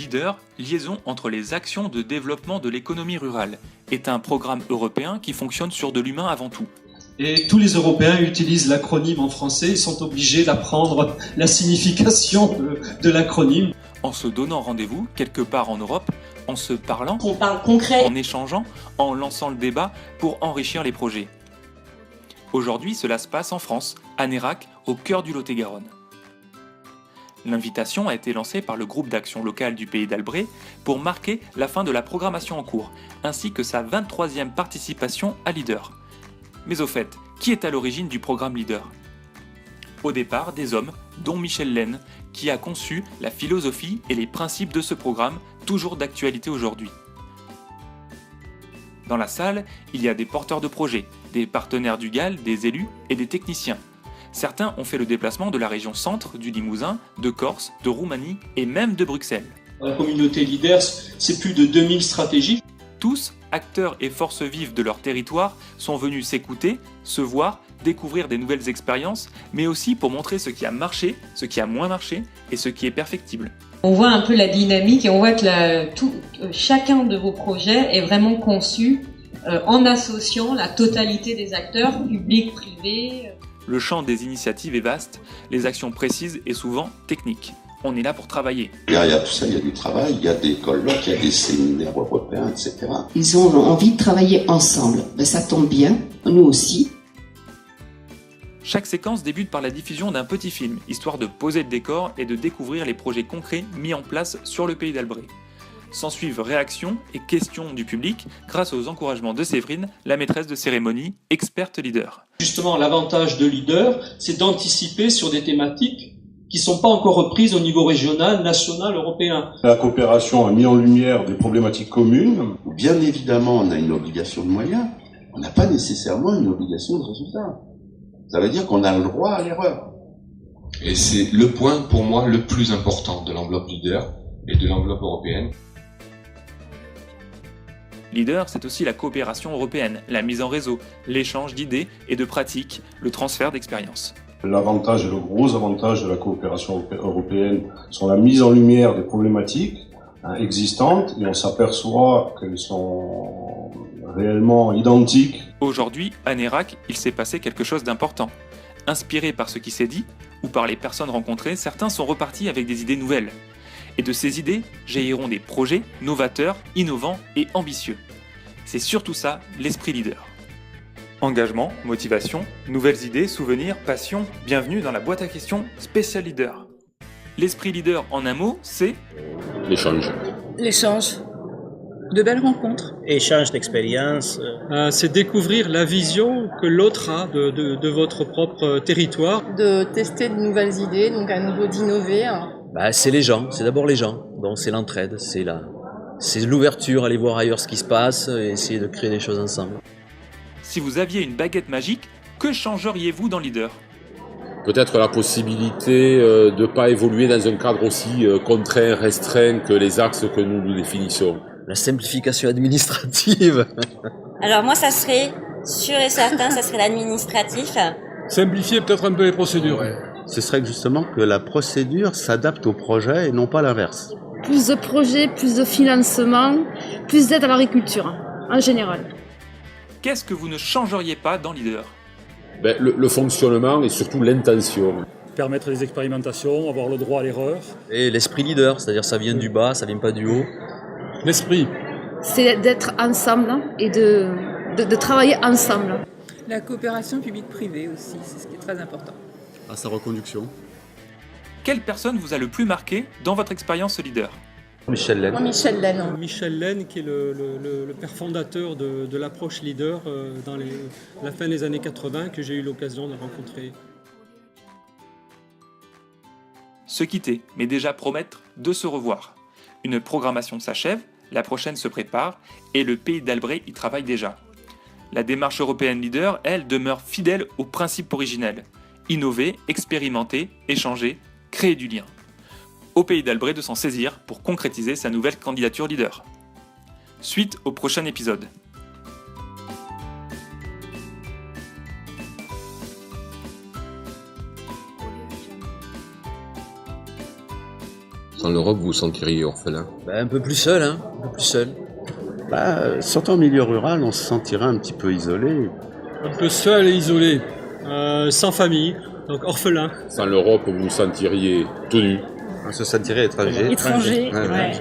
LEADER, liaison entre les actions de développement de l'économie rurale, est un programme européen qui fonctionne sur de l'humain avant tout. Et tous les Européens utilisent l'acronyme en français, ils sont obligés d'apprendre la signification de l'acronyme. En se donnant rendez-vous, quelque part en Europe, en se parlant, On parle concret, en échangeant, en lançant le débat pour enrichir les projets. Aujourd'hui, cela se passe en France, à Nérac, au cœur du Lot-et-Garonne. L'invitation a été lancée par le groupe d'action locale du Pays d'Albret pour marquer la fin de la programmation en cours, ainsi que sa 23e participation à LEADER. Mais au fait, qui est à l'origine du programme LEADER ? Au départ, des hommes, dont Michel Lenne, qui a conçu la philosophie et les principes de ce programme, toujours d'actualité aujourd'hui. Dans la salle, il y a des porteurs de projets, des partenaires du GAL, des élus et des techniciens. Certains ont fait le déplacement de la région centre, du Limousin, de Corse, de Roumanie et même de Bruxelles. La communauté LEADER, c'est plus de 2000 stratégies. Tous, acteurs et forces vives de leur territoire, sont venus s'écouter, se voir, découvrir des nouvelles expériences, mais aussi pour montrer ce qui a marché, ce qui a moins marché et ce qui est perfectible. on voit un peu la dynamique et on voit que chacun de vos projets est vraiment conçu en associant la totalité des acteurs, publics, privés. Le champ des initiatives est vaste, les actions précises et souvent techniques. On est là pour travailler. Derrière tout ça, il y a du travail, il y a des colloques, il y a des séminaires européens, etc. Ils ont envie de travailler ensemble. Ben, ça tombe bien, nous aussi. Chaque séquence débute par la diffusion d'un petit film, histoire de poser le décor et de découvrir les projets concrets mis en place sur le Pays d'Albret. S'ensuivent réactions et questions du public grâce aux encouragements de Séverine, la maîtresse de cérémonie, experte leader. Justement, l'avantage de LEADER, c'est d'anticiper sur des thématiques qui ne sont pas encore reprises au niveau régional, national, européen. La coopération a mis en lumière des problématiques communes. Bien évidemment, on a une obligation de moyens. On n'a pas nécessairement une obligation de résultat. Ça veut dire qu'on a le droit à l'erreur. Et c'est le point, pour moi, le plus important de l'enveloppe LEADER et de l'enveloppe européenne. LEADER, c'est aussi la coopération européenne, la mise en réseau, l'échange d'idées et de pratiques, le transfert d'expériences. L'avantage et le gros avantage de la coopération européenne sont la mise en lumière des problématiques existantes et on s'aperçoit qu'elles sont réellement identiques. Aujourd'hui, à Nérac, il s'est passé quelque chose d'important. Inspirés par ce qui s'est dit ou par les personnes rencontrées, certains sont repartis avec des idées nouvelles. Et de ces idées jailliront des projets novateurs, innovants et ambitieux. C'est surtout ça, l'esprit LEADER. Engagement, motivation, nouvelles idées, souvenirs, passion, bienvenue dans la boîte à questions spéciale LEADER. L'esprit LEADER, en un mot, c'est L'échange. L'échange. De belles rencontres. Échange d'expériences. C'est découvrir la vision que l'autre a de votre propre territoire. De tester de nouvelles idées, donc à nouveau d'innover. C'est les gens, c'est d'abord les gens. Donc c'est l'entraide, c'est l'ouverture, aller voir ailleurs ce qui se passe et essayer de créer des choses ensemble. Si vous aviez une baguette magique, que changeriez-vous dans LEADER ? Peut-être la possibilité de ne pas évoluer dans un cadre aussi contraint, restreint que les axes que nous définissons. La simplification administrative. Alors moi, ça serait sûr et certain, ça serait l'administratif. Simplifier peut-être un peu les procédures. Ouais. Ce serait justement que la procédure s'adapte au projet et non pas l'inverse. Plus de projets, plus de financement, plus d'aide à l'agriculture, en général. Qu'est-ce que vous ne changeriez pas dans LEADER ? Le fonctionnement et surtout l'intention. Permettre des expérimentations, avoir le droit à l'erreur. Et l'esprit leader, c'est-à-dire ça vient du bas, ça vient pas du haut. L'esprit. C'est d'être ensemble et de travailler ensemble. La coopération publique-privée aussi, c'est ce qui est très important. À sa reconduction. Quelle personne vous a le plus marqué dans votre expérience LEADER ? Michel Lenne. Michel Lenne. Michel Lenne, qui est le père fondateur de l'approche LEADER dans la fin des années 80, que j'ai eu l'occasion de rencontrer. Se quitter, mais déjà promettre de se revoir. Une programmation s'achève, la prochaine se prépare, et le Pays d'Albret y travaille déjà. La démarche européenne LEADER, elle, demeure fidèle aux principes originels. Innover, expérimenter, échanger, créer du lien. Au Pays d'Albret de s'en saisir pour concrétiser sa nouvelle candidature LEADER. Suite au prochain épisode. Sans l'Europe, vous vous sentiriez orphelin? Un peu plus seul, hein, un peu plus seul. Surtout en milieu rural, on se sentirait un petit peu isolé. Un peu seul et isolé, sans famille, donc orphelin. Sans l'Europe, vous vous sentiriez tout nu? On se sentirait étranger. Étranger, Ouais. ouais.